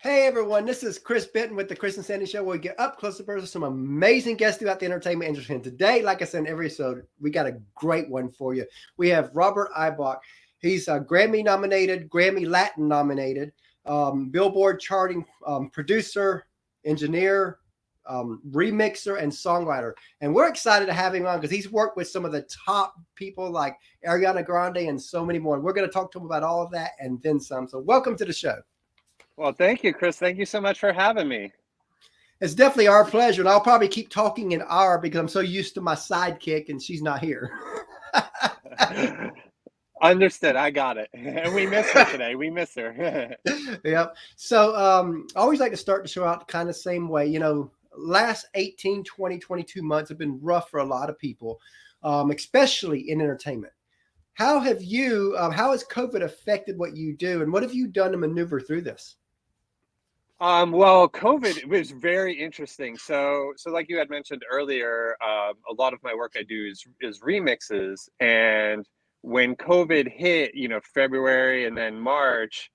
Hey everyone, this is Chris Benton with the Chris and Sandy Show, where we get up close and personal some amazing guests throughout the entertainment industry. And today, like I said in every episode, we got a great one for you. We have Robert Eibach. He's a Grammy nominated, Grammy Latin nominated, Billboard-charting producer, engineer, remixer, and songwriter. And we're excited to have him on because he's worked with some of the top people like Ariana Grande and so many more. And we're going to talk to him about all of that and then some. So welcome to the show. Well, thank you, Chris. Thank you so much for having me. It's definitely our pleasure. And I'll probably keep talking an hour because I'm so used to my sidekick and she's not here. Understood. I got it. And we miss her today. We miss her. Yep. So I always like to start the show out kind of the same way. You know, last 18, 20, 22 months have been rough for a lot of people, especially in entertainment. How has COVID affected what you do? And what have you done to maneuver through this? Well, COVID was very interesting. So like you had mentioned earlier, a lot of my work I do is remixes. And when COVID hit, February and then March,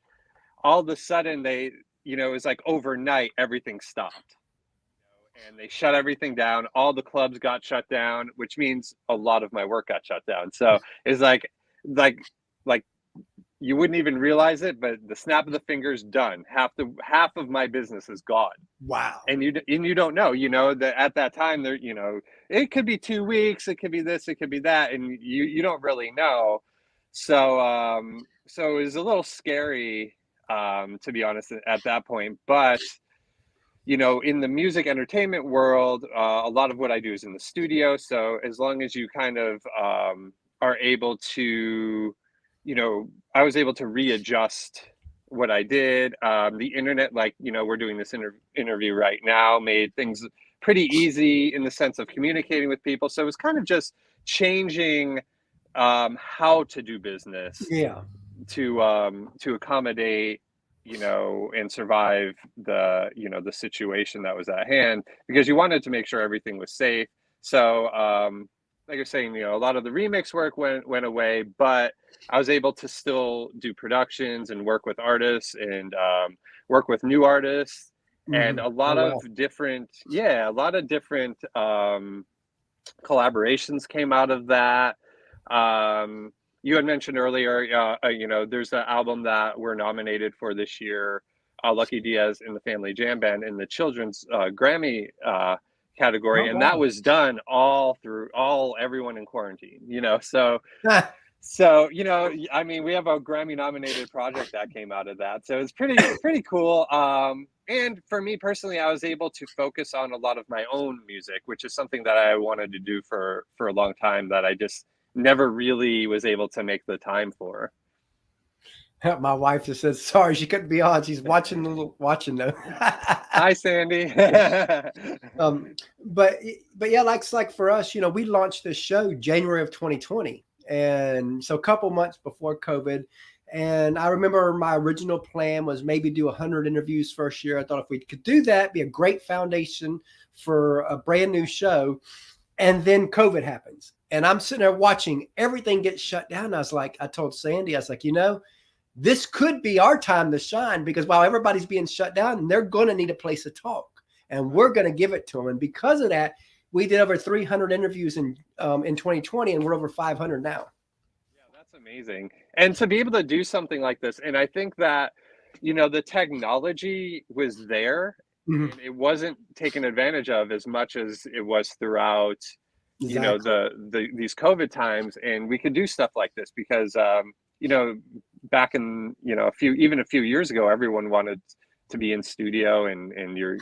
all of a sudden it was like overnight, everything stopped. And they shut everything down. All the clubs got shut down, which means a lot of my work got shut down. So it's like you wouldn't even realize it, but the snap of the fingers, done. Half of my business is gone. Wow. And you don't know, that at that time there, it could be 2 weeks, it could be this, it could be that, and you don't really know. So so it was a little scary, to be honest, at that point. But in the music entertainment world, a lot of what I do is in the studio. So as long as you kind of are able to, I was able to readjust what I did. The internet, we're doing this interview right now, made things pretty easy in the sense of communicating with people. So it was kind of just changing how to do business, to accommodate, and survive the situation that was at hand, because you wanted to make sure everything was safe. So like you're saying, a lot of the remix work went away, but I was able to still do productions and work with artists and work with new artists, and a lot of different collaborations came out of that. You had mentioned earlier, there's an album that we're nominated for this year, Lucky Diaz and the Family Jam Band, in the children's Grammy category. And that was done everyone in quarantine, so I mean, we have a Grammy nominated project that came out of that, so it's pretty cool. And for me personally, I was able to focus on a lot of my own music, which is something that I wanted to do for a long time, that I just never really was able to make the time for. My wife just said, sorry, she couldn't be on. She's watching though. Hi, Sandy. But yeah, like for us, we launched this show January of 2020. And so a couple months before COVID. And I remember my original plan was maybe do 100 interviews first year. I thought if we could do that, be a great foundation for a brand new show. And then COVID happens. And I'm sitting there watching everything get shut down. I told Sandy, I was like, this could be our time to shine, because while everybody's being shut down, they're going to need a place to talk, and we're going to give it to them. And because of that, we did over 300 interviews in 2020, and we're over 500 now. Yeah, that's amazing. And to be able to do something like this, and I think that, the technology was there, and it wasn't taken advantage of as much as it was throughout, these COVID times. And we could do stuff like this because, back in, a few years ago, everyone wanted to be in studio and you're,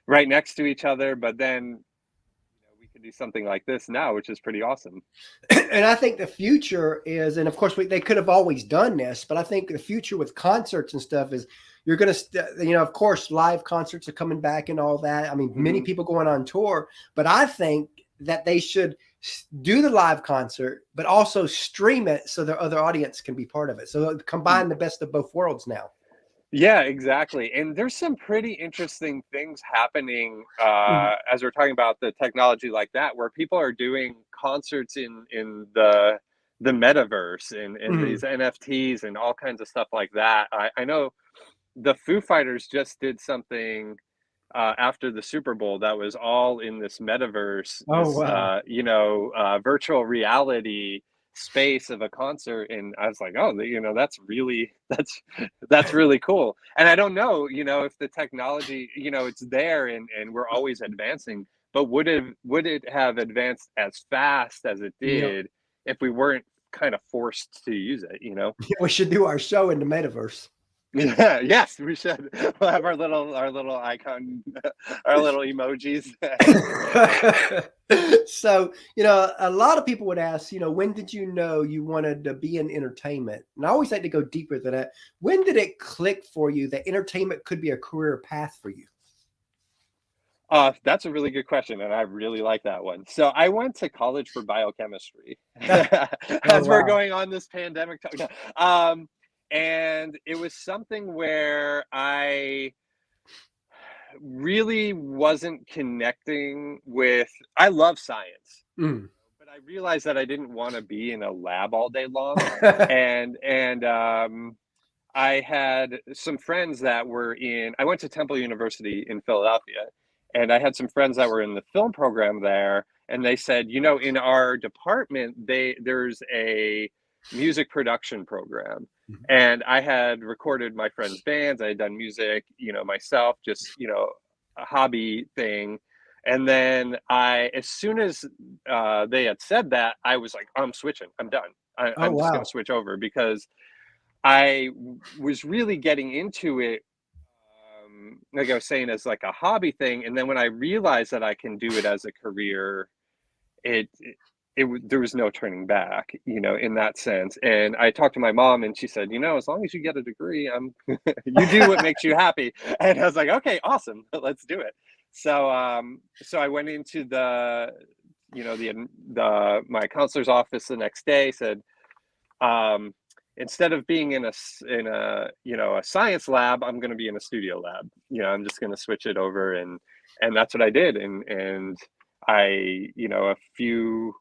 right next to each other. But then we could do something like this now, which is pretty awesome. And I think the future is, and of course they could have always done this, but I think the future with concerts and stuff is you're going to, of course, live concerts are coming back and all that. I mean, many people going on tour, but I think that they should do the live concert, but also stream it so their other audience can be part of it. So combine the best of both worlds now. Yeah, exactly. And there's some pretty interesting things happening as we're talking about the technology like that, where people are doing concerts in the Metaverse and these NFTs and all kinds of stuff like that. I know the Foo Fighters just did something after the Super Bowl that was all in this metaverse, Oh, this wow. virtual reality space of a concert, and I was like, oh, that's really that's really cool. And I don't know, if the technology, it's there, and we're always advancing, but would it have advanced as fast as it Yep. did if we weren't kind of forced to use it? We should do our show in the metaverse. Yeah, yes, we should. We'll have our little icon, our little emojis. So, a lot of people would ask, when did you know you wanted to be in entertainment? And I always like to go deeper than that. When did it click for you that entertainment could be a career path for you? That's a really good question, and I really like that one. So I went to college for biochemistry Oh, as we're wow. going on this pandemic talk. No, and it was something where I really wasn't connecting with. I love science, Mm. but I realized that I didn't want to be in a lab all day long, and I had some friends that were in. I went to Temple University in Philadelphia, and I had some friends that were in the film program there, and they said, in our department, there's a music production program, and I had recorded my friends' bands. I had done music, myself, just a hobby thing. And then as soon as they had said that, I was like, I'm switching. I'm done. Oh, I'm just going wow. to switch over because I was really getting into it, like I was saying, as like a hobby thing. And then when I realized that I can do it as a career, there was no turning back, in that sense. And I talked to my mom, and she said, as long as you get a degree, you do what makes you happy. And I was like, okay, awesome, let's do it. So I went into my counselor's office the next day, said, instead of being in a science lab, I'm going to be in a studio lab. I'm just going to switch it over, and that's what I did. And I, a few,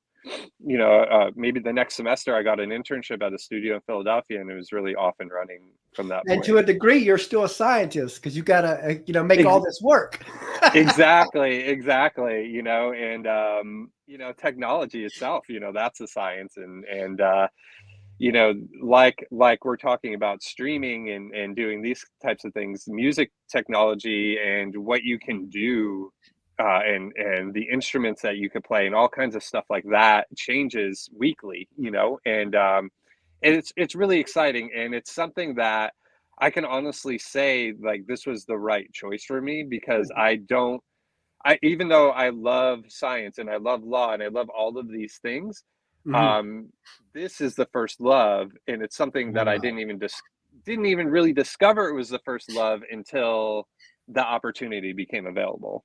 maybe the next semester, I got an internship at a studio in Philadelphia, and it was really off and running from that And point. to a degree, you're still a scientist because you got to, make all this work. Exactly. And technology itself, that's a science, and like we're talking about streaming and doing these types of things, music technology and what you can do, and the instruments that you could play and all kinds of stuff like that changes weekly, and it's really exciting, and it's something that I can honestly say, like, this was the right choice for me, because even though I love science and I love law and I love all of these things, Mhm. um, this is the first love, and it's something that I Wow. didn't even really discover it was the first love until the opportunity became available.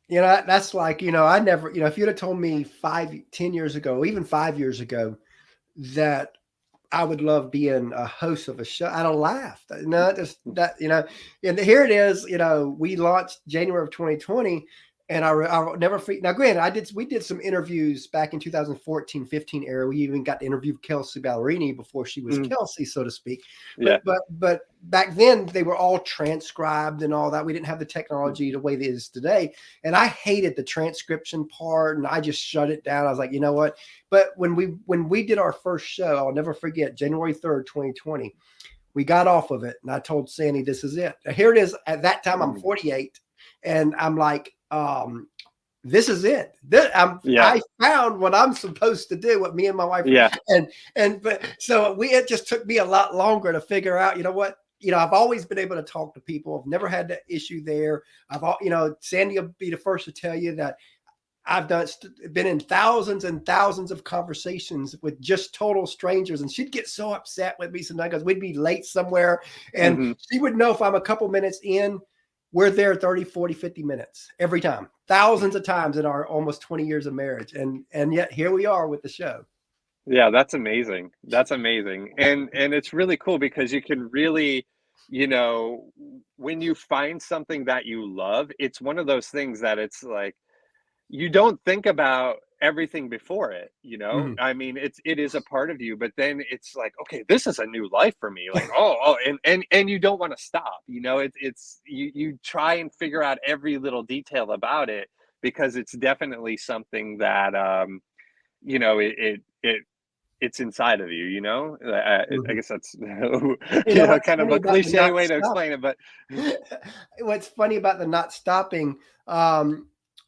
That's like, I never, if you'd have told me 10 years ago, even 5 years ago, that I would love being a host of a show, I'd have laughed. No, just that, and here it is, we launched January of 2020, and I'll never forget. Now, granted, we did some interviews back in 2014, 15 era. We even got to interview Kelsey Ballerini before she was Mm, Kelsey, so to speak. yeah. But back then they were all transcribed and all that. We didn't have the technology the way it is today. And I hated the transcription part, and I just shut it down. I was like, you know what? But when we did our first show, I'll never forget, January 3rd, 2020, we got off of it, and I told Sandy, this is it. Here it is. At that time, I'm Mm, 48, and I'm like, this is it. yeah. I found what I'm supposed to do, what me and my wife, Yeah. but so it just took me a lot longer to figure out, what, I've always been able to talk to people. I've never had that issue there. Sandy will be the first to tell you that I've been in thousands and thousands of conversations with just total strangers, and she'd get so upset with me sometimes because we'd be late somewhere, and Hmm. she would know if I'm a couple minutes in, we're there 30, 40, 50 minutes every time, thousands of times in our almost 20 years of marriage. And yet here we are with the show. Yeah, that's amazing. That's amazing. And it's really cool because you can really, you know, when you find something that you love, it's one of those things that it's like you don't think about everything before it, Mhm. I mean, it is a part of you, but then it's like, okay, this is a new life for me. Like, oh, and you don't want to stop, it's you try and figure out every little detail about it, because it's definitely something that, it's inside of you, I Mhm. guess that's, What's kind of funny a about the cliche not way to stop explain it, but what's funny about the not stopping,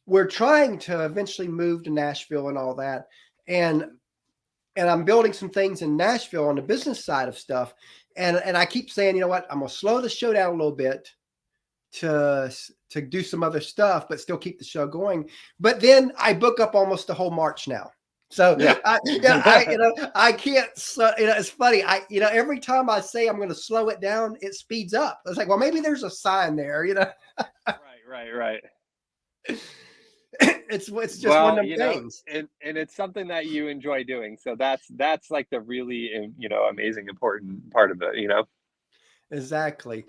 we're trying to eventually move to Nashville and all that, and I'm building some things in Nashville on the business side of stuff, and I keep saying, you know what, I'm gonna slow the show down a little bit to do some other stuff, but still keep the show going. But then I book up almost the whole March now. So yeah. I can't. So, it's funny. Every time I say I'm going to slow it down, it speeds up. I was like, well, maybe there's a sign there. Right. It's just one Well, of them things. and it's something that you enjoy doing. So that's like the really, amazing, important part of it. Exactly.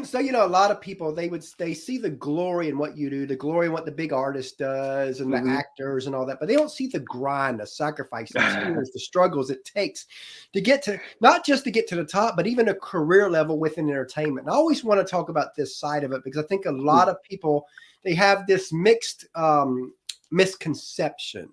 So, a lot of people, they see the glory in what you do, the glory in what the big artist does and the Hmm. actors and all that, but they don't see the grind, the sacrifice, the tears, the struggles it takes to get to, not just to get to the top, but even a career level within entertainment. And I always want to talk about this side of it because I think a lot of people, they have this mixed misconception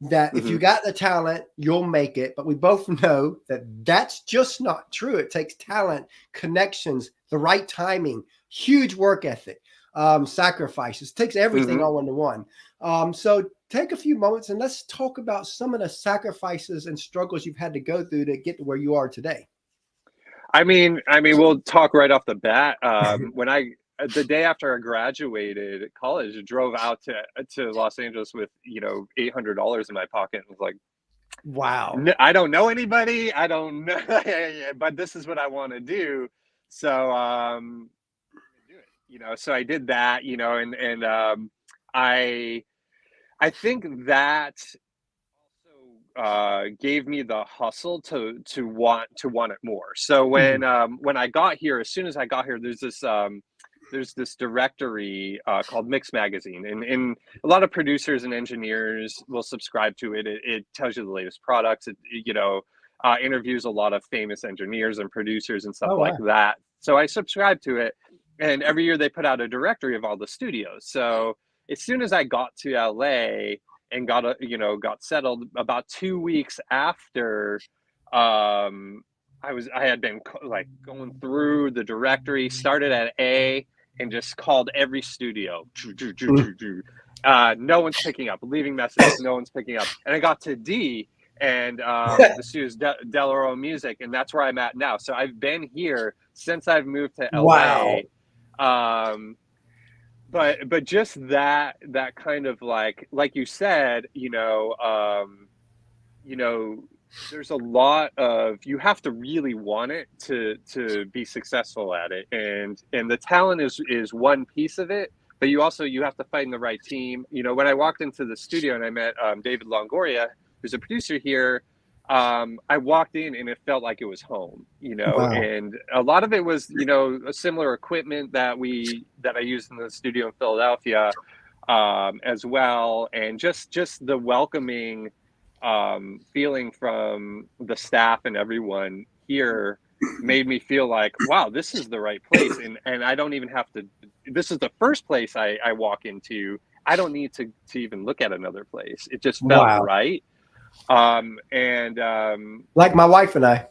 that if Hmm. you got the talent, you'll make it. But we both know that that's just not true. It takes talent, connections, the right timing, huge work ethic, sacrifices. It takes everything Hmm. all into one. So take a few moments and let's talk about some of the sacrifices and struggles you've had to go through to get to where you are today. I mean, we'll talk right off the bat. When the day after I graduated college, I drove out to Los Angeles with $800 in my pocket, and was like, Wow. I don't know anybody. I don't know, but this is what I want to do. So do it. So I did that. I I think that gave me the hustle to want it more. So Mhm. when I got here, as soon as I got here, there's this directory called Mix Magazine, and a lot of producers and engineers will subscribe to it. It tells you the latest products. Interviews a lot of famous engineers and producers and stuff Oh, like wow. that. So I subscribe to it, and every year they put out a directory of all the studios. So as soon as I got to LA and got settled, about 2 weeks after, I had been like going through the directory, started at A and just called every studio. Mhm. No one's picking up, leaving messages, no one's picking up, and I got to D, and the studio's Delaro Music, and that's where I'm at now. So I've been here since I've moved to Wow. LA. um but just that kind of, like you said, you know there's a lot of, you have to really want it to be successful at it, and the talent is one piece of it, but you have to find the right team. When I walked into the studio and I met David Longoria, who's a producer here, I walked in and it felt like it was home, Wow. and a lot of it was, a similar equipment that I used in the studio in Philadelphia, as well, and just the welcoming feeling from the staff and everyone here made me feel like, wow, this is the right place, and I don't even have to. This is the first place I walk into. I don't need to even look at another place. It just felt Wow. right. And Like my wife and I.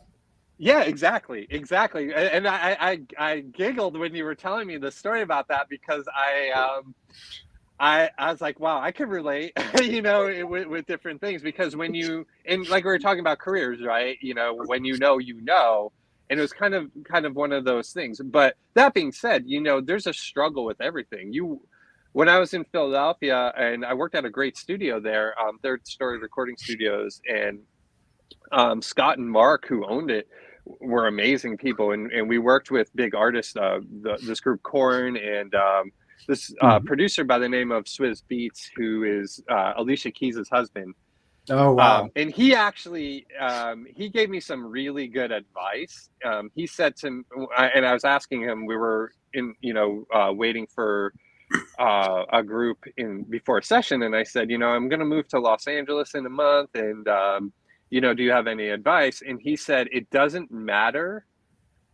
Yeah, exactly. And I giggled when you were telling me the story about that, because I was like, wow, I could relate, with different things, because and like we were talking about careers, right? When and it was kind of one of those things. But that being said, there's a struggle with everything. When I was in Philadelphia and I worked at a great studio there, Third Story Recording Studios, and Scott and Mark, who owned it, were amazing people, and we worked with big artists, this group Korn, and this Mhm. producer by the name of Swizz Beatz, who is Alicia Keys' husband. Oh, wow. And he actually he gave me some really good advice. He said to, and I was asking him, we were waiting for a group before a session, and I said, I'm going to move to Los Angeles in a month, and do you have any advice? And he said, it doesn't matter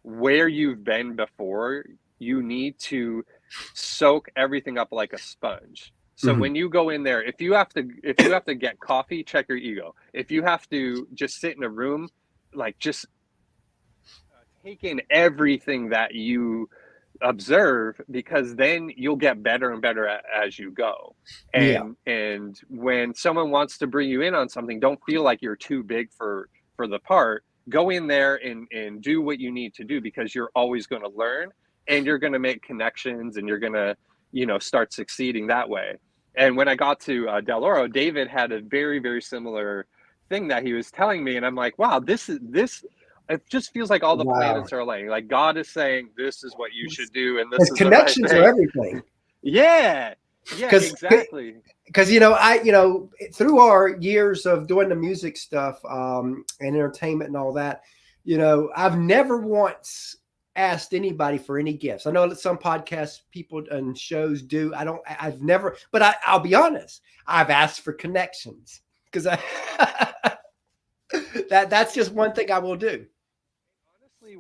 where you've been before, you need to soak everything up like a sponge. So when you go in there, if you have to get coffee, check your ego. If you have to just sit in a room, like just take in everything that you observe, because then you'll get better and better as you go. And when someone wants to bring you in on something, don't feel like you're too big for the part. Go in there and do what you need to do, because you're always going to learn, and you're going to make connections, and you're going to start succeeding that way. And when I got to Del Oro, David had a very, very similar thing that he was telling me, and I'm like, wow, this it just feels like all the planets are aligning. Like God is saying, this is what you should do, and this is connections the right thing. are everything. Yeah, exactly. Because through our years of doing the music stuff and entertainment and all that, I've never once asked anybody for any gifts. I know that some podcast people and shows do. I've never, but I'll be honest, I've asked for connections, because that's just one thing I will do. Honestly,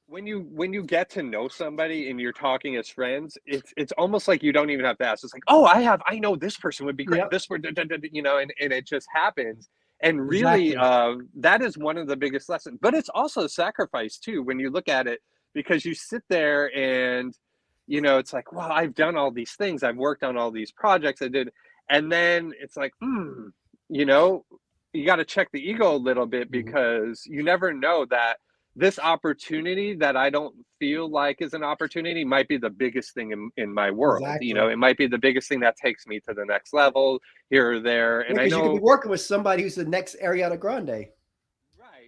when you get to know somebody and you're talking as friends, it's almost like you don't even have to ask. It's like, oh, I know this person would be great. Yep. This would, and it just happens. And really, that is one of the biggest lessons. But it's also sacrifice too, when you look at it, because you sit there and, it's like, well, I've done all these things. I've worked on all these projects I did. And then it's like, you got to check the ego a little bit, because you never know that this opportunity that I don't feel like is an opportunity might be the biggest thing in my world. Exactly. It might be the biggest thing that takes me to the next level here or there. And I know you could be working with somebody who's the next Ariana Grande.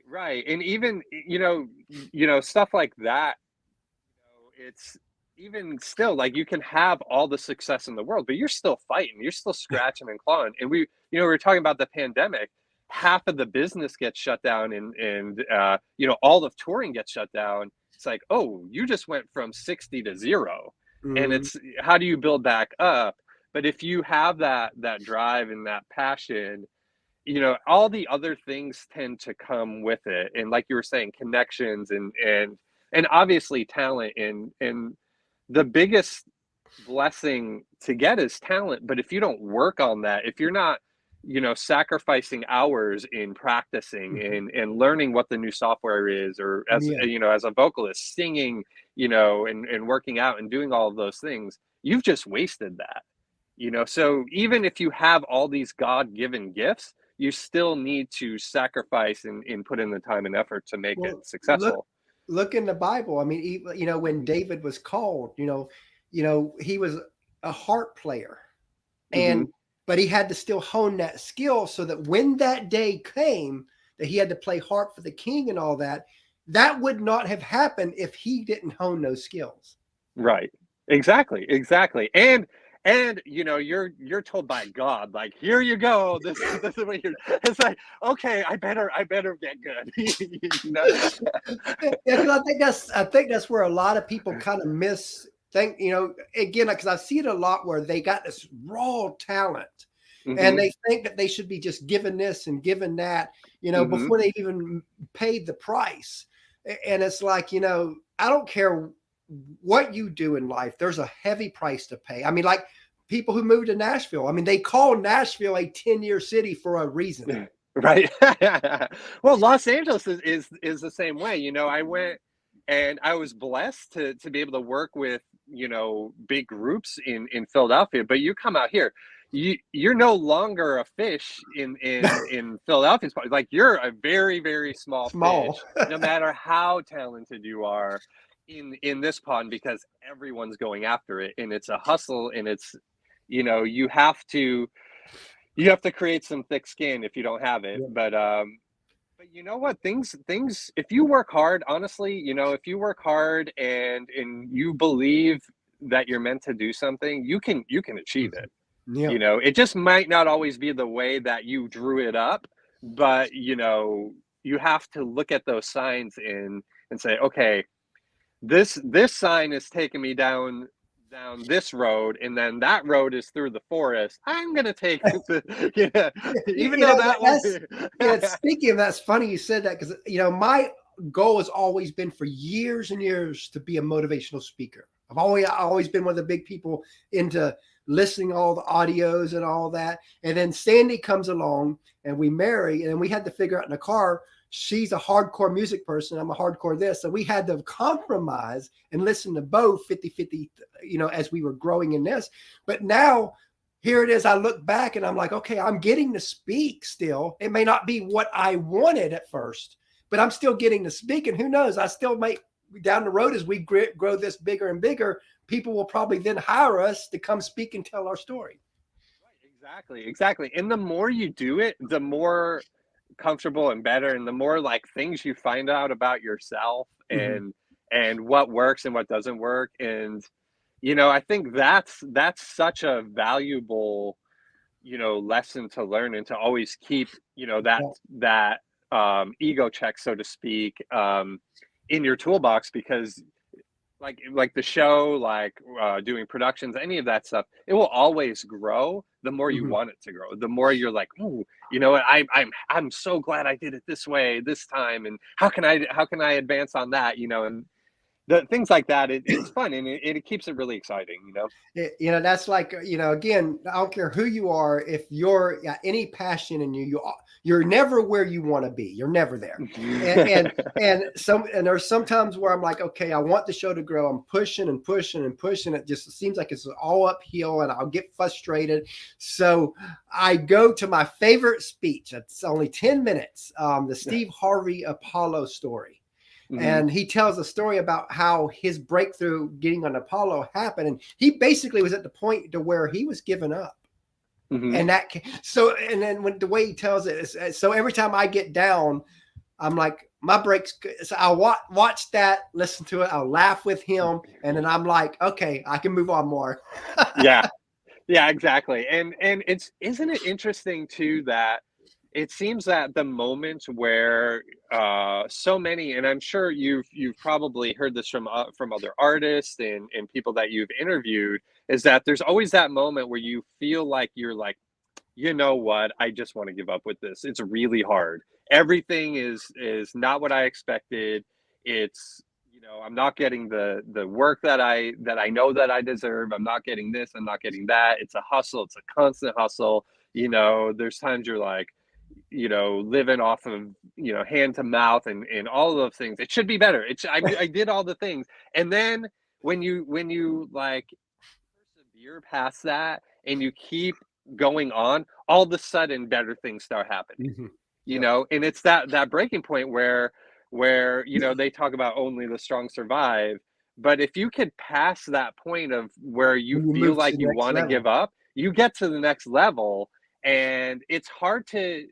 Right. And even, stuff like that, it's even still, like, you can have all the success in the world, but you're still fighting, you're still scratching and clawing. And we were talking about the pandemic. Half of the business gets shut down, and all of touring gets shut down. It's like, oh, you just went from 60 to 0. And it's, how do you build back up? But if you have that drive and that passion, all the other things tend to come with it. And like you were saying, connections and obviously talent, and the biggest blessing to get is talent. But if you don't work on that, if you're not sacrificing hours in practicing and learning what the new software is, or as as a vocalist, singing, and working out and doing all of those things, you've just wasted that. So even if you have all these God-given gifts, you still need to sacrifice and put in the time and effort to make it successful. Look in the Bible. I mean, when David was called, he was a harp player, but he had to still hone that skill, so that when that day came that he had to play harp for the king and all that, that would not have happened if he didn't hone those skills. Right. Exactly. And you're told by God, like, here you go. This is what you're. It's like, okay, I better get good. I think that's where a lot of people kind of miss. Again, because I see it a lot where they got this raw talent, and they think that they should be just given this and given that, before they even paid the price. And it's like, I don't care what you do in life, there's a heavy price to pay. I mean, like people who moved to Nashville, I mean, they call Nashville a 10-year city for a reason. Right. Well, Los Angeles is the same way. I went, and I was blessed to be able to work with, big groups in Philadelphia. But you come out here, you're no longer a fish in Philadelphia. Like, you're a very, very small fish, no matter how talented you are in this pond, because everyone's going after it, and it's a hustle, and it's, you have to create some thick skin if you don't have it. But you know what, things if you work hard, honestly, if you work hard and you believe that you're meant to do something, you can achieve it. It just might not always be the way that you drew it up, but you have to look at those signs and say, okay, this sign is taking me down down this road, and then that road is through the forest. I'm gonna take the, even though speaking of that's funny you said that, because my goal has always been for years and years to be a motivational speaker. I've always been one of the big people into listening to all the audios and all that. And then Sandy comes along and we marry, and we had to figure out in the car, she's a hardcore music person, I'm a hardcore this. So we had to compromise and listen to both 50-50, as we were growing in this. But now here it is. I look back and I'm like, okay, I'm getting to speak still. It may not be what I wanted at first, but I'm still getting to speak. And who knows, I still might down the road as we grow this bigger and bigger, people will probably then hire us to come speak and tell our story. Right, exactly. And the more you do it, the more comfortable and better, and the more like things you find out about yourself and what works and what doesn't work. And I think that's such a valuable lesson to learn, and to always keep that ego check, so to speak, in your toolbox, because like the show, doing productions, any of that stuff, it will always grow the more you want it to grow. The more you're like, oh, I'm so glad I did it this way this time, and how can I advance on that, and the things like that. It's fun, and it keeps it really exciting. That's like, again, I don't care who you are, if you're any passion in you're never where you want to be. You're never there. And there's sometimes where I'm like, okay, I want the show to grow. I'm pushing and pushing and pushing. It just seems like it's all uphill, and I'll get frustrated. So I go to my favorite speech. It's only 10 minutes. The Steve Harvey Apollo story. And he tells a story about how his breakthrough getting on Apollo happened. And he basically was at the point to where he was giving up. And then when the way he tells it is, so every time I get down, I'm like, my break's good. So I'll watch that, listen to it. I'll laugh with him. And then I'm like, okay, I can move on more. Yeah, exactly. And isn't it interesting too, that it seems that the moment where so many, and I'm sure you've probably heard this from other artists and people that you've interviewed, is that there's always that moment where you feel like you're like, you know what, I just want to give up with this. It's really hard. Everything is not what I expected. It's, I'm not getting the work that I know that I deserve. I'm not getting this. I'm not getting that. It's a hustle. It's a constant hustle. There's times you're like, living off of, hand to mouth and all of those things. It should be better. I did all the things. And then when you like persevere past that and you keep going on, all of a sudden better things start happening, and it's that breaking point where they talk about only the strong survive. But if you could pass that point of where you feel like you want to give up, you get to the next level. And it's hard to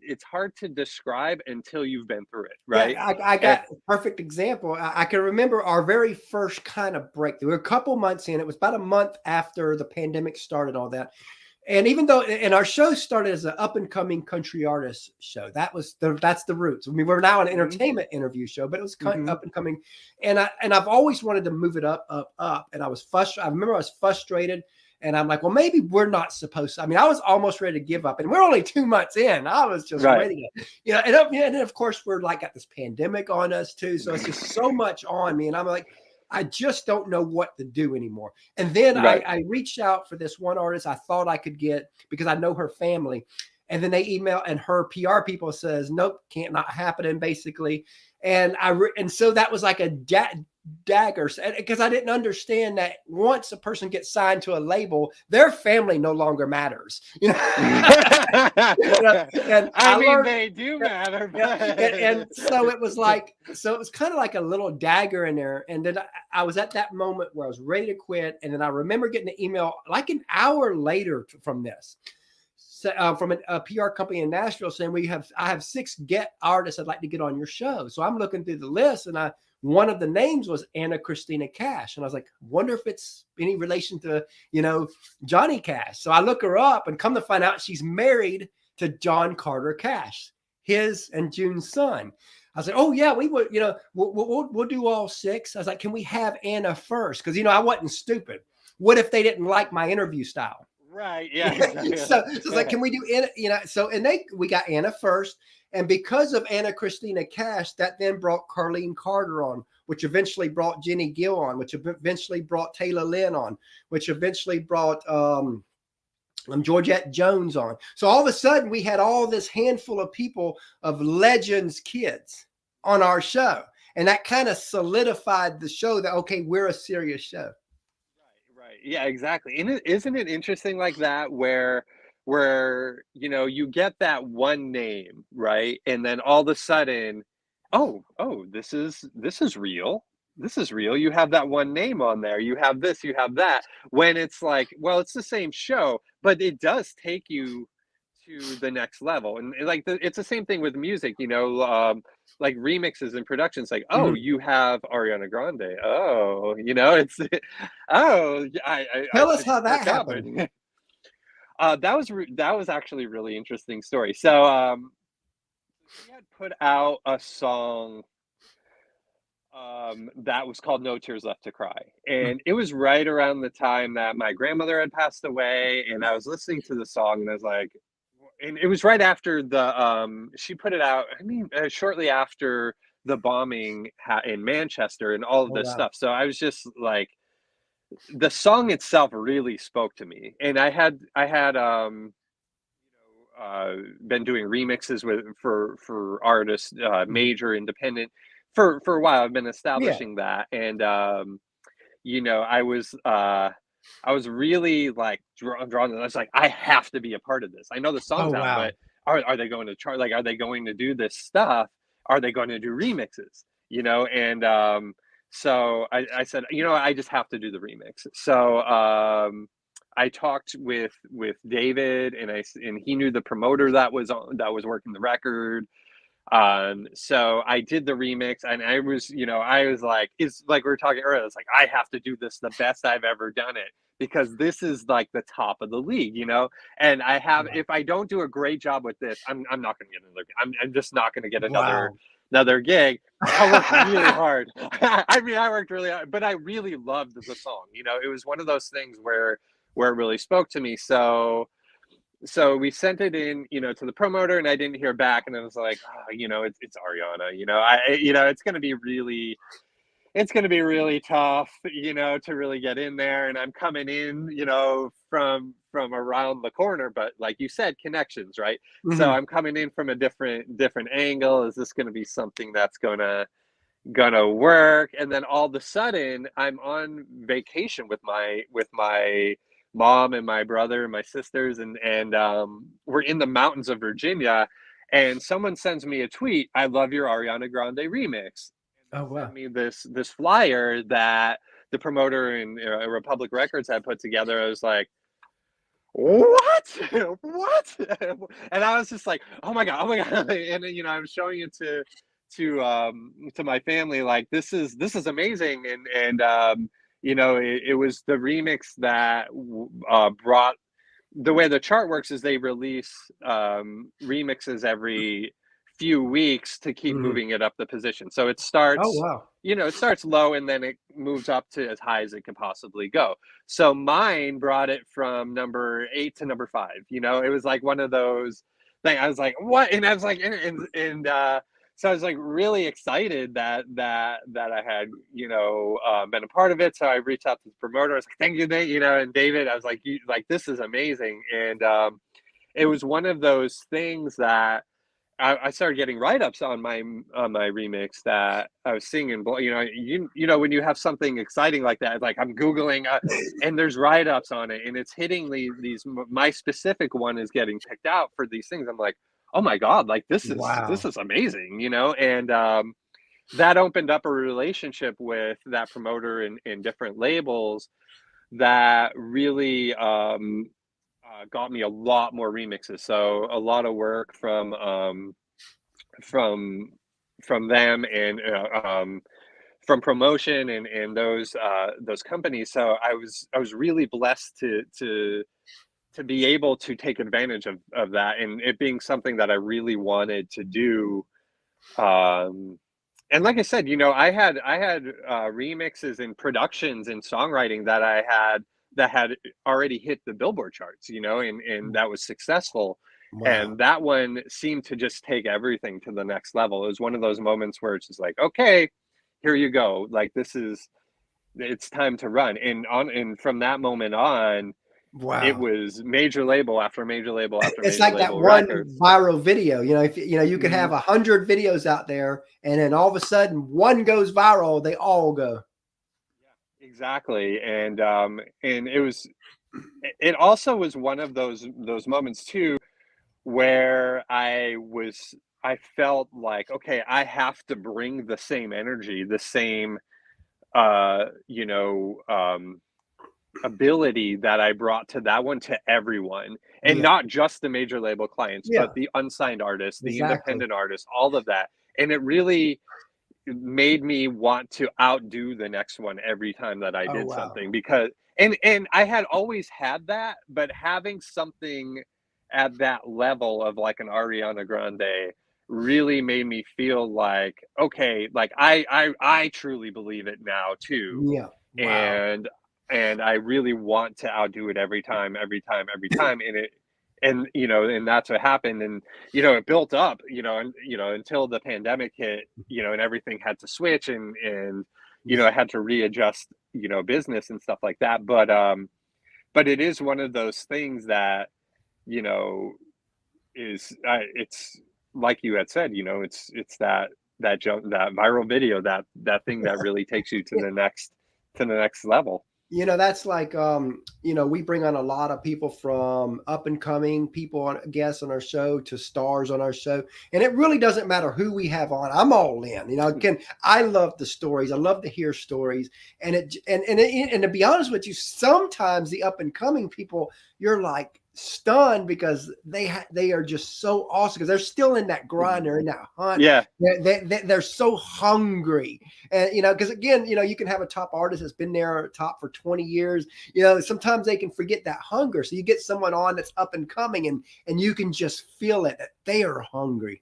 describe until you've been through it, right? Yeah, I got a perfect example. I can remember our very first kind of breakthrough. A couple months in, it was about a month after the pandemic started, all that. And even though, and our show started as an up and coming country artist show, that's the roots. I mean, we're now an entertainment interview show, but it was up and coming. And I've always wanted to move it up. And I was frustrated. I remember I was frustrated. And I'm like, well, maybe we're not supposed to. I mean, I was almost ready to give up, and we're only 2 months in. I was just ready to, and then of course we're like got this pandemic on us too. So it's just so much on me. And I'm like, I just don't know what to do anymore. And then I reached out for this one artist I thought I could get because I know her family. And then they email, and her PR people says, nope, can't, not happening basically. And so that was like a dagger, because I didn't understand that once a person gets signed to a label, their family no longer matters. And I mean, they do matter. And so it was kind of like a little dagger in there. And then I was at that moment where I was ready to quit. And then I remember getting an email like an hour later from this. From a PR company in Nashville saying I have 6 artists I'd like to get on your show. So I'm looking through the list, and one of the names was Anna Christina Cash. And I was like, wonder if it's any relation to, Johnny Cash. So I look her up, and come to find out she's married to John Carter Cash, his and June's son. I was like, oh yeah, we would, we'll do all 6. I was like, can we have Anna first? Because, I wasn't stupid. What if they didn't like my interview style? Right. Yeah. Exactly. So it's like, can we do Anna? You know, so and we got Anna first, and because of Anna Christina Cash, that then brought Carlene Carter on, which eventually brought Jenny Gill on, which eventually brought Taylor Lynn on, which eventually brought Georgette Jones on. So all of a sudden, we had all this handful of people of legends kids on our show, and that kind of solidified the show that, okay, we're a serious show. Right. Yeah, exactly. And isn't it interesting like that where you get that one name, right? And then all of a sudden, oh, this is real. This is real. You have that one name on there. You have this, you have that. When it's like, well, it's the same show, but it does take you to the next level. And like it's the same thing with music, like remixes and productions, like, oh, you have Ariana Grande. Oh, it's Tell us how that happened. That was actually a really interesting story. So we had put out a song that was called No Tears Left to Cry, and it was right around the time that my grandmother had passed away, and I was listening to the song, and I was like, and it was right after she put it out, shortly after the bombing in Manchester and all of this stuff. So I was just like, the song itself really spoke to me, and I had been doing remixes for artists, major, independent, for a while. I've been establishing that, and I was really like drawn to this. I was like, I have to be a part of this. I know the song's out, but are they going to chart? Like, are they going to do this stuff? Are they going to do remixes? And so I said, I just have to do the remix. So I talked with David, and he knew the promoter that was working the record. So I did the remix, and I was like, it's like we were talking earlier. It's like, I have to do this the best I've ever done it, because this is like the top of the league, and I have, if I don't do a great job with this, I'm not going to get another, I'm just not going to get another gig. I worked really hard. I worked really hard, but I really loved the song. It was one of those things where it really spoke to me. So we sent it in, to the promoter, and I didn't hear back. And I was like, it's Ariana, it's going to be really tough, to really get in there. And I'm coming in, from around the corner, but like you said, connections, right? Mm-hmm. So I'm coming in from a different angle. Is this going to be something that's gonna work? And then all of a sudden, I'm on vacation with my mom and my brother and my sisters, and we're in the mountains of Virginia, and someone sends me a tweet, "I love your Ariana Grande remix." Oh wow! Sent me this flyer that the promoter and Republic Records had put together. I was like, what? And I was just like, oh my god! And I'm showing it to my family, like, this is amazing, and it was the remix that brought, the way the chart works is they release remixes every few weeks to keep moving it up the position. So it starts, it starts low, and then it moves up to as high as it can possibly go. So mine brought it from number 8 to number 5. It was like one of those things. I was like, what? And I was like, and so I was like really excited that I had, been a part of it. So I reached out to the promoter. I was like, thank you, Nate, and David. I was like, this is amazing. And it was one of those things that I started getting write-ups on my remix that I was singing. When you have something exciting like that, like I'm Googling and there's write-ups on it, and it's hitting these. My specific one is getting picked out for these things. I'm like, oh my god, like this is amazing, and that opened up a relationship with that promoter and different labels that really got me a lot more remixes. So a lot of work from them, and from promotion and those companies. So I was really blessed to be able to take advantage of that, and it being something that I really wanted to do. And like I said, I had remixes and productions and songwriting that I had that had already hit the Billboard charts, you know, and that was successful. Wow. And that one seemed to just take everything to the next level. It was one of those moments where it's just like, okay, here you go. Like, it's time to run. And from that moment on, it Wow. was major label after major label after It's major like that label one record. viral video, you know, if you know, you could have 100 videos out there and then all of a sudden one goes viral, they all go. Yeah, exactly. And it also was one of those moments too, where I felt like, okay, I have to bring the same energy, the same, you know, ability that I brought to that one to everyone, and Yeah. not just the major label clients, Yeah. but the unsigned artists, the Exactly. independent artists, all of that. And it really made me want to outdo the next one every time that I Oh, did wow. something, because and I had always had that, but having something at that level of like an Ariana Grande really made me feel like, okay, like I truly believe it now too. Yeah. Wow. And I really want to outdo it every time, every time, every time. And you know, and that's what happened. And you know, it built up, you know, and you know, until the pandemic hit, you know, and everything had to switch, and you know, I had to readjust, you know, business and stuff like that. But it is one of those things that, you know, it's like you had said, you know, it's that jump, that viral video, that thing that really takes you to Yeah. the next level. You know, that's like, you know, we bring on a lot of people from up and coming people on guests on our show to stars on our show. And it really doesn't matter who we have on. I'm all in, you know, again, I love the stories. I love to hear stories. And and to be honest with you, sometimes the up and coming people, you're like stunned because they are just so awesome because they're still in that grind, they're in that hunt. Yeah. They're so hungry. And, you know, because again, you know, you can have a top artist that's been there top for 20 years. You know, sometimes they can forget that hunger. So you get someone on that's up and coming and you can just feel it, that they are hungry.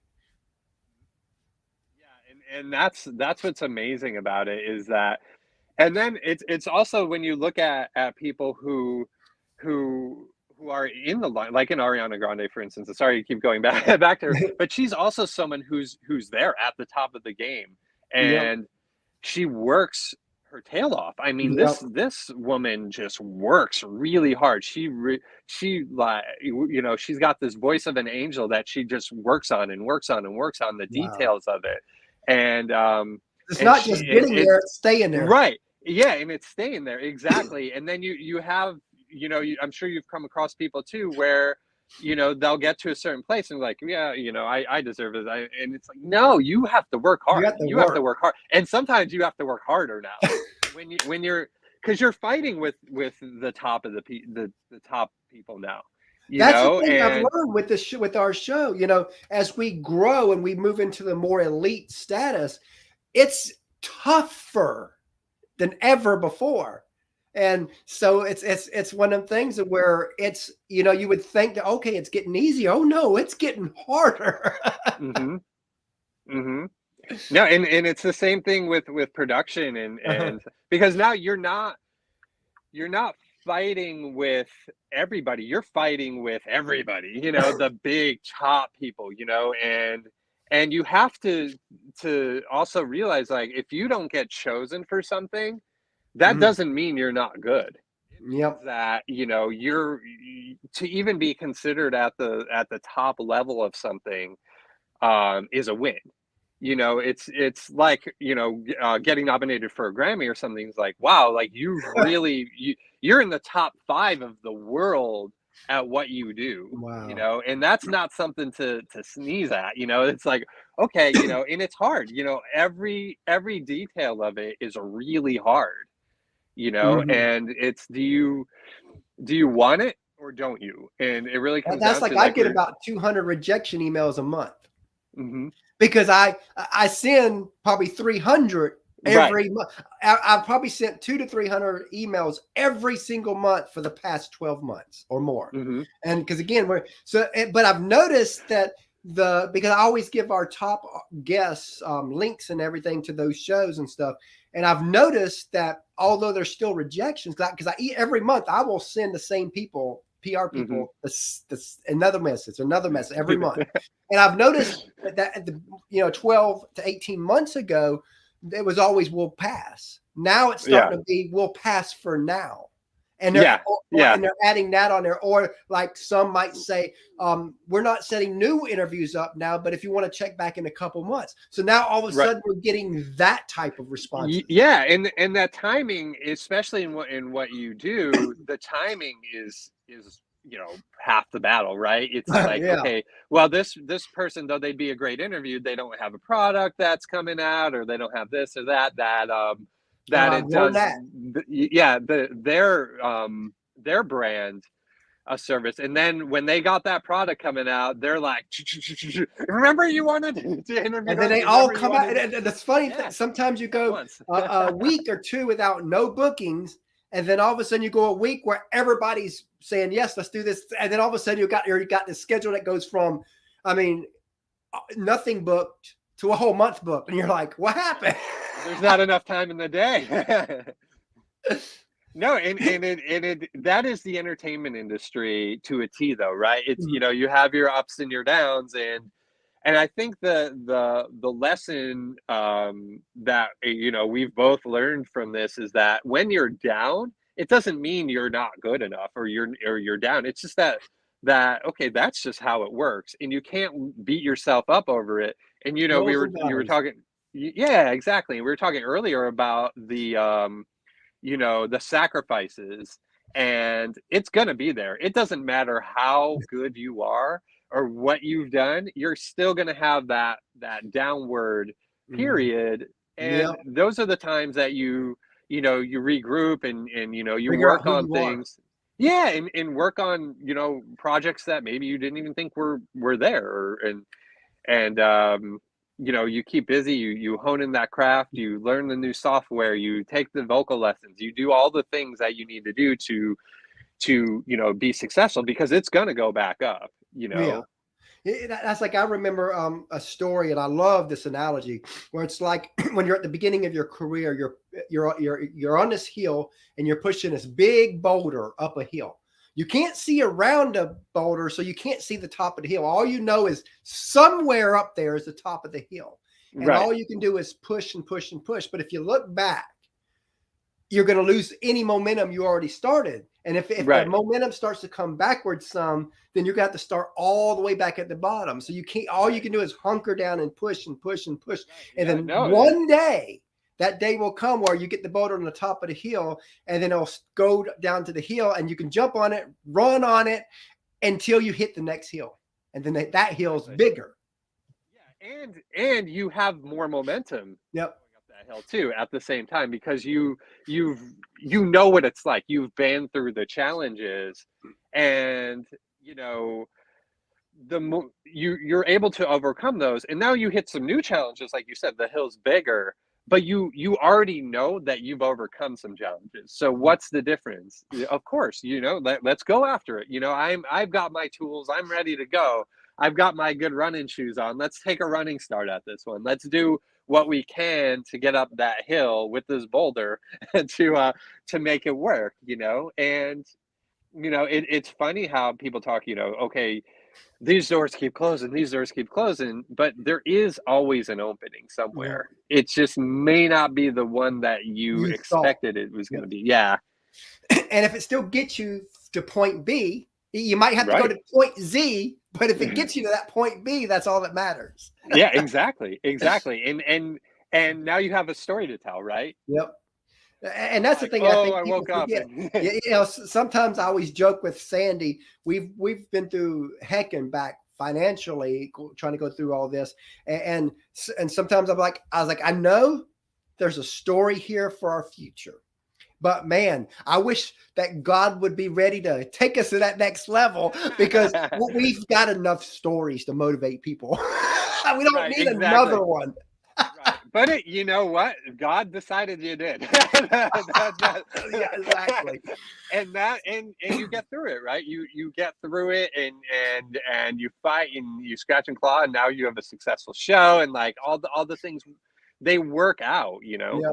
Yeah, and that's what's amazing about it, is that, and then it's also when you look at people who who are in the line, like in Ariana Grande, for instance. Sorry to keep going back back to her, but she's also someone who's there at the top of the game, Yep. and she works her tail off. I mean, Yep. this woman just works really hard. She like, you know, she's got this voice of an angel that she just works on and works on and works on the Wow. details of it. And It's and not she just getting there, it's staying there. right, yeah, and it's staying there, exactly. And then you have, you know, I'm sure you've come across people too where, you know, they'll get to a certain place and like, yeah, you know, I deserve it. And it's like, no, you have to work You hard. got to You have to work. work hard. And sometimes you have to work harder now when you're, because you're fighting with the top of the top people now, you That's the know. thing I've And learned with this with our show. You know, as we grow and we move into the more elite status, it's tougher than ever before. And so it's one of the things where it's, you know, you would think that, okay, it's getting easier. Oh no, it's getting harder. mm-hmm, mm-hmm. No, and it's the same thing with production, and because now you're not fighting with everybody, you're fighting with everybody, you know, the big top people, you know. And you have to also realize, like, if you don't get chosen for something, that Mhm. doesn't mean you're not good. It means Yep. that, you know, to even be considered at the top level of something is a win. You know, it's like, you know, getting nominated for a Grammy or something is like, wow, like you're in the top 5 of the world at what you do, you Wow. know, and that's not something to sneeze at, you know. It's like, okay, you know, and it's hard, you know, every detail of it is really hard, you know. Mhm. And it's, do you want it or don't you? And it really comes That's down like to I like get we're about 200 rejection emails a month mhm, because I send probably 300 right. every month. I've probably sent 200 to 300 emails every single month for the past 12 months or more. Hmm. And because again, but I've noticed that because I always give our top guests links and everything to those shows and stuff. And I've noticed that although there's still rejections, because every month I will send the same people, PR people, another message every month. And I've noticed that 12 to 18 months ago, it was always "we'll pass." Now it's starting to be "we'll pass for now." And they're adding that on there. Or like some might say, we're not setting new interviews up now, but if you want to check back in a couple months. So now all of a sudden we're getting that type of response. Yeah. And that timing, especially in what you do, the timing is half the battle, right? It's like, okay, well, this person, though they'd be a great interview, they don't have a product that's coming out, or they don't have this or that it does their brand a service. And then when they got that product coming out, they're like, remember you wanted to interview, and then they all come out. And that's funny. Sometimes you go a week or two without no bookings, and then all of a sudden you go a week where everybody's saying yes, let's do this, and then all of a sudden you got this schedule that goes from nothing booked to a whole month booked, and you're like, what happened? There's not enough time in the day. No, and that is the entertainment industry to a T, though, right? It's you have your ups and your downs, and I think the lesson that we've both learned from this is that when you're down, it doesn't mean you're not good enough or you're down. It's just that okay, that's just how it works, and you can't beat yourself up over it. And you were talking. Yeah, exactly. We were talking earlier about the the sacrifices, and it's going to be there. It doesn't matter how good you are or what you've done, you're still going to have that downward period. And those are the times that you regroup and you work on things. Yeah, and work on projects that maybe you didn't even think were there, and you keep busy, you hone in that craft, you learn the new software, you take the vocal lessons, you do all the things that you need to do to be successful, because it's going to go back up. That's like, I remember a story, and I love this analogy, where it's like when you're at the beginning of your career, you're on this hill and you're pushing this big boulder up a hill. You can't see around a boulder, so you can't see the top of the hill. All you know is somewhere up there is the top of the hill. And all you can do is push and push and push. But if you look back, you're going to lose any momentum you already started. And if the momentum starts to come backwards some, then you're going to have to start all the way back at the bottom. So you can't, all you can do is hunker down and push and push and push. And then one day, that day will come where you get the boulder on the top of the hill, and then it'll go down to the hill, and you can jump on it, run on it until you hit the next hill. And then that hill's bigger. Yeah, and you have more momentum. Yep. Up that hill too at the same time, because you know what it's like. You've been through the challenges, and you're able to overcome those. And now you hit some new challenges, like you said, the hill's bigger. But you already know that you've overcome some challenges. So what's the difference? Of course, let's go after it. I've got my tools. I'm ready to go. I've got my good running shoes on. Let's take a running start at this one. Let's do what we can to get up that hill with this boulder to make it work. And it's funny how people talk. Okay, these doors keep closing, but there is always an opening somewhere. Yeah. It just may not be the one that you expected it was going to be. Yeah. And if it still gets you to point B, you might have to go to point Z, but if it gets you to that point B, that's all that matters. Yeah, exactly. And now you have a story to tell, right? Yep. And that's the thing. I woke up. Sometimes I always joke with Sandy. We've been through heck and back financially, trying to go through all this, and sometimes I was like, I know there's a story here for our future, but man, I wish that God would be ready to take us to that next level, because we've got enough stories to motivate people. We don't need another one. Right. But you know what? God decided you did. Yeah, exactly. And you get through it, right? You get through it, and you fight and you scratch and claw, and now you have a successful show, and like all the things, they work out, you know. Yeah,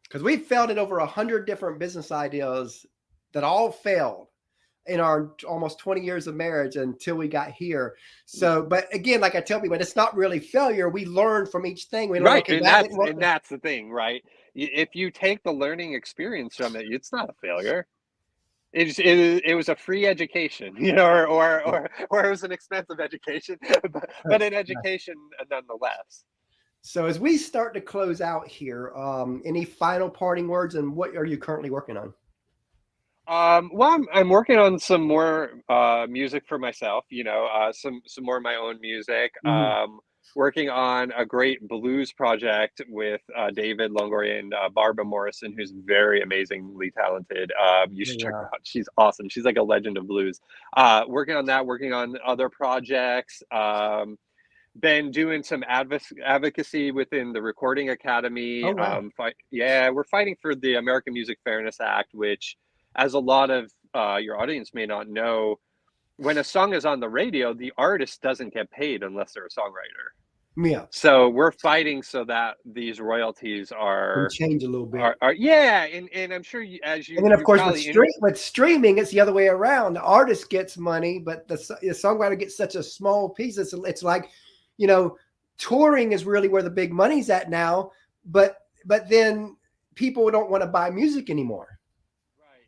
because we failed at over 100 different business ideas that all failed in our almost 20 years of marriage until we got here. So, but again, like I tell people, it's not really failure. We learn from each thing. We learn, Right, okay, and that's the thing, right? If you take the learning experience from it, it's not a failure. It was a free education, you know, or it was an expensive education, but an education nonetheless. So as we start to close out here, any final parting words, and what are you currently working on? Well, I'm working on some more music for myself, you know, some more of my own music. Working on a great blues project with David Longoria and Barbara Morrison, who's very amazingly talented. You should check her out. She's awesome. She's like a legend of blues. Working on that, working on other projects. Been doing some advocacy within the Recording Academy. Oh, wow. We're fighting for the American Music Fairness Act, which, as a lot of your audience may not know, when a song is on the radio, the artist doesn't get paid unless they're a songwriter. Yeah. So we're fighting so that these royalties are change a little bit. And I'm sure and then of course with streaming, it's the other way around. The artist gets money, but the songwriter gets such a small piece. It's like, you know, touring is really where the big money's at now, but then people don't want to buy music anymore.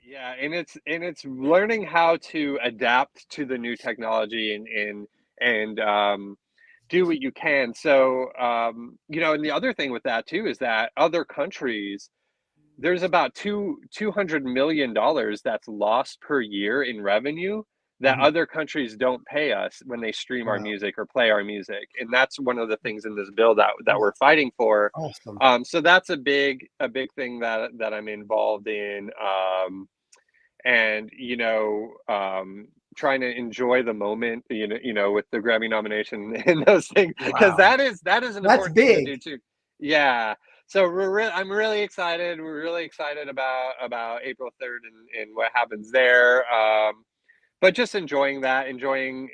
Yeah, and it's learning how to adapt to the new technology and do what you can. So you know, and the other thing with that too is that other countries, there's about $200 million that's lost per year in revenue that other countries don't pay us when they stream our music or play our music, and that's one of the things in this bill that we're fighting for. Awesome. So that's a big thing that I'm involved in. And you know, trying to enjoy the moment, you know, with the Grammy nomination and those things, because that is an important thing to do too. Yeah. So I'm really excited. We're really excited about April 3rd and what happens there. But just enjoying that, enjoying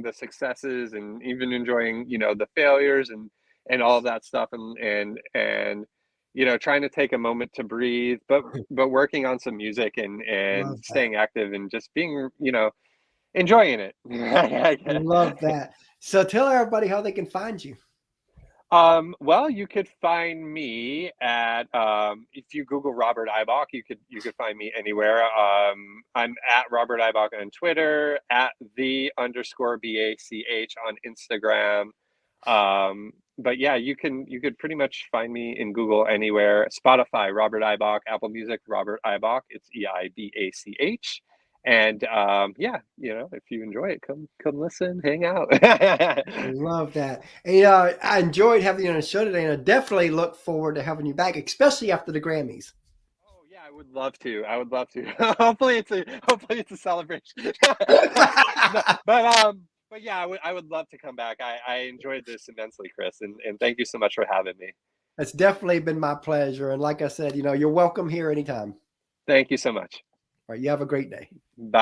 the successes, and even enjoying, you know, the failures and all of that stuff, and you know, trying to take a moment to breathe, but working on some music and staying active and just being, you know, enjoying it. Love that. So tell everybody how they can find you. Well, you could find me at if you Google Robert Eibach, you could find me anywhere. I'm at Robert Eibach on Twitter, at _BACH on Instagram. But yeah, you could pretty much find me in Google anywhere. Spotify, Robert Eibach. Apple Music, Robert Eibach. It's EIBACH. And yeah, you know, if you enjoy it, come listen, hang out. I love that. And I enjoyed having you on the show today, and I definitely look forward to having you back, especially after the Grammys. Oh yeah, I would love to. Hopefully it's a celebration. But yeah, I would love to come back. I enjoyed this immensely, Chris, and thank you so much for having me. It's definitely been my pleasure. And like I said, you know, you're welcome here anytime. Thank you so much. All right, you have a great day. Bye.